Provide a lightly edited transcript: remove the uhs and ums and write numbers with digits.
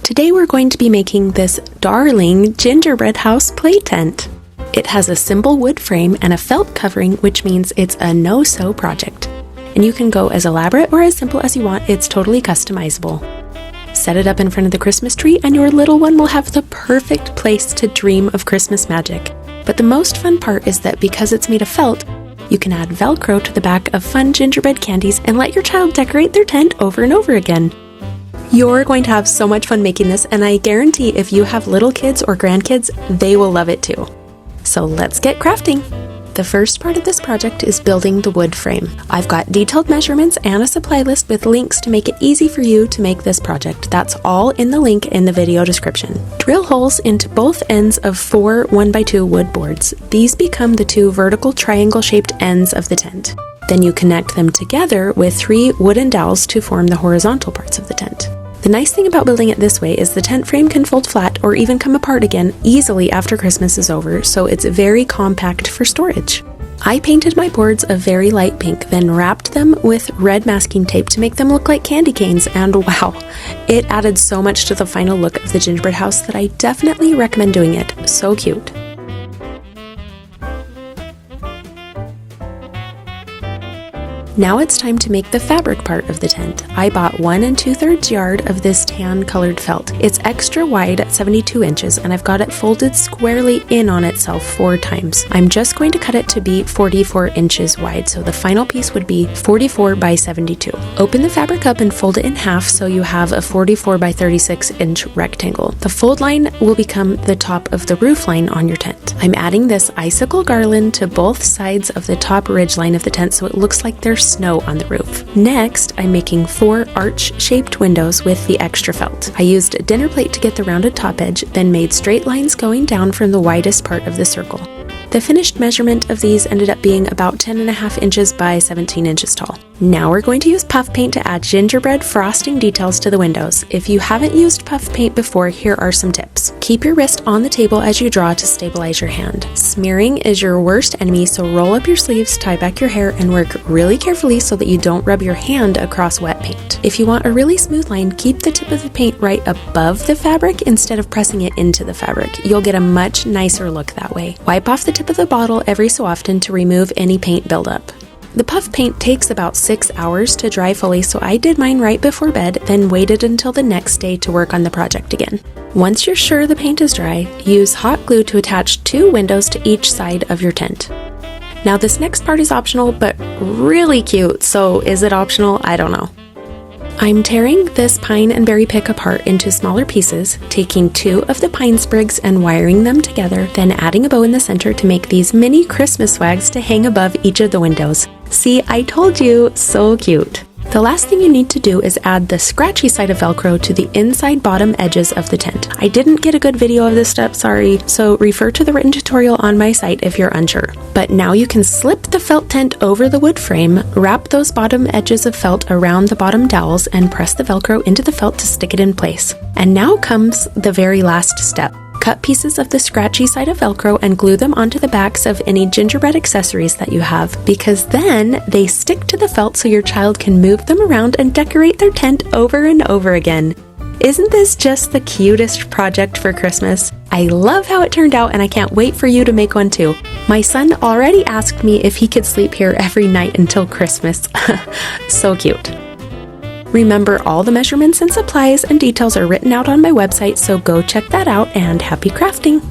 Today we're going to be making this darling gingerbread house play tent. It has a simple wood frame and a felt covering, which means it's a no-sew project. And you can go as elaborate or as simple as you want, it's totally customizable. Set it up in front of the Christmas tree and your little one will have the perfect place to dream of Christmas magic. But the most fun part is that because it's made of felt, you can add velcro to the back of fun gingerbread candies and let your child decorate their tent over and over again. You're going to have so much fun making this, and I guarantee if you have little kids or grandkids, they will love it too. So let's get crafting! The first part of this project is building the wood frame. I've got detailed measurements and a supply list with links to make it easy for you to make this project. That's all in the link in the video description. Drill holes into both ends of 4 1x2 wood boards. These become the 2 vertical triangle-shaped ends of the tent. Then you connect them together with 3 wooden dowels to form the horizontal parts of the tent. The nice thing about building it this way is the tent frame can fold flat or even come apart again easily after Christmas is over, so it's very compact for storage. I painted my boards a very light pink, then wrapped them with red masking tape to make them look like candy canes, and wow, it added so much to the final look of the gingerbread house that I definitely recommend doing it. So cute. Now it's time to make the fabric part of the tent. I bought 1 2/3 yard of this tan colored felt. It's extra wide at 72 inches and I've got it folded squarely in on itself 4 times. I'm just going to cut it to be 44 inches wide, so the final piece would be 44 by 72. Open the fabric up and fold it in half so you have a 44 by 36 inch rectangle. The fold line will become the top of the roof line on your tent. I'm adding this icicle garland to both sides of the top ridge line of the tent so it looks like there's snow on the roof. Next, I'm making 4 arch-shaped windows with the extra felt. I used a dinner plate to get the rounded top edge, then made straight lines going down from the widest part of the circle. The finished measurement of these ended up being about 10.5 inches by 17 inches tall. Now we're going to use puff paint to add gingerbread frosting details to the windows. If you haven't used puff paint before, here are some tips. Keep your wrist on the table as you draw to stabilize your hand. Smearing is your worst enemy, so roll up your sleeves, tie back your hair, and work really carefully so that you don't rub your hand across wet paint. If you want a really smooth line, keep the tip of the paint right above the fabric instead of pressing it into the fabric. You'll get a much nicer look that way. Wipe off the tip of the bottle every so often to remove any paint buildup. The puff paint takes about 6 hours to dry fully, so I did mine right before bed, then waited until the next day to work on the project again. Once you're sure the paint is dry, use hot glue to attach 2 windows to each side of your tent. Now this next part is optional, but really cute, so is it optional? I don't know. I'm tearing this pine and berry pick apart into smaller pieces, taking 2 of the pine sprigs and wiring them together, then adding a bow in the center to make these mini Christmas swags to hang above each of the windows. See, I told you, so cute. The last thing you need to do is add the scratchy side of Velcro to the inside bottom edges of the tent. I didn't get a good video of this step, sorry, so refer to the written tutorial on my site if you're unsure. But now you can slip the felt tent over the wood frame, wrap those bottom edges of felt around the bottom dowels, and press the Velcro into the felt to stick it in place. And now comes the very last step. Cut pieces of the scratchy side of Velcro and glue them onto the backs of any gingerbread accessories that you have, because then they stick to the felt so your child can move them around and decorate their tent over and over again. Isn't this just the cutest project for Christmas? I love how it turned out and I can't wait for you to make one too. My son already asked me if he could sleep here every night until Christmas. So cute. Remember, all the measurements and supplies and details are written out on my website, so go check that out and happy crafting!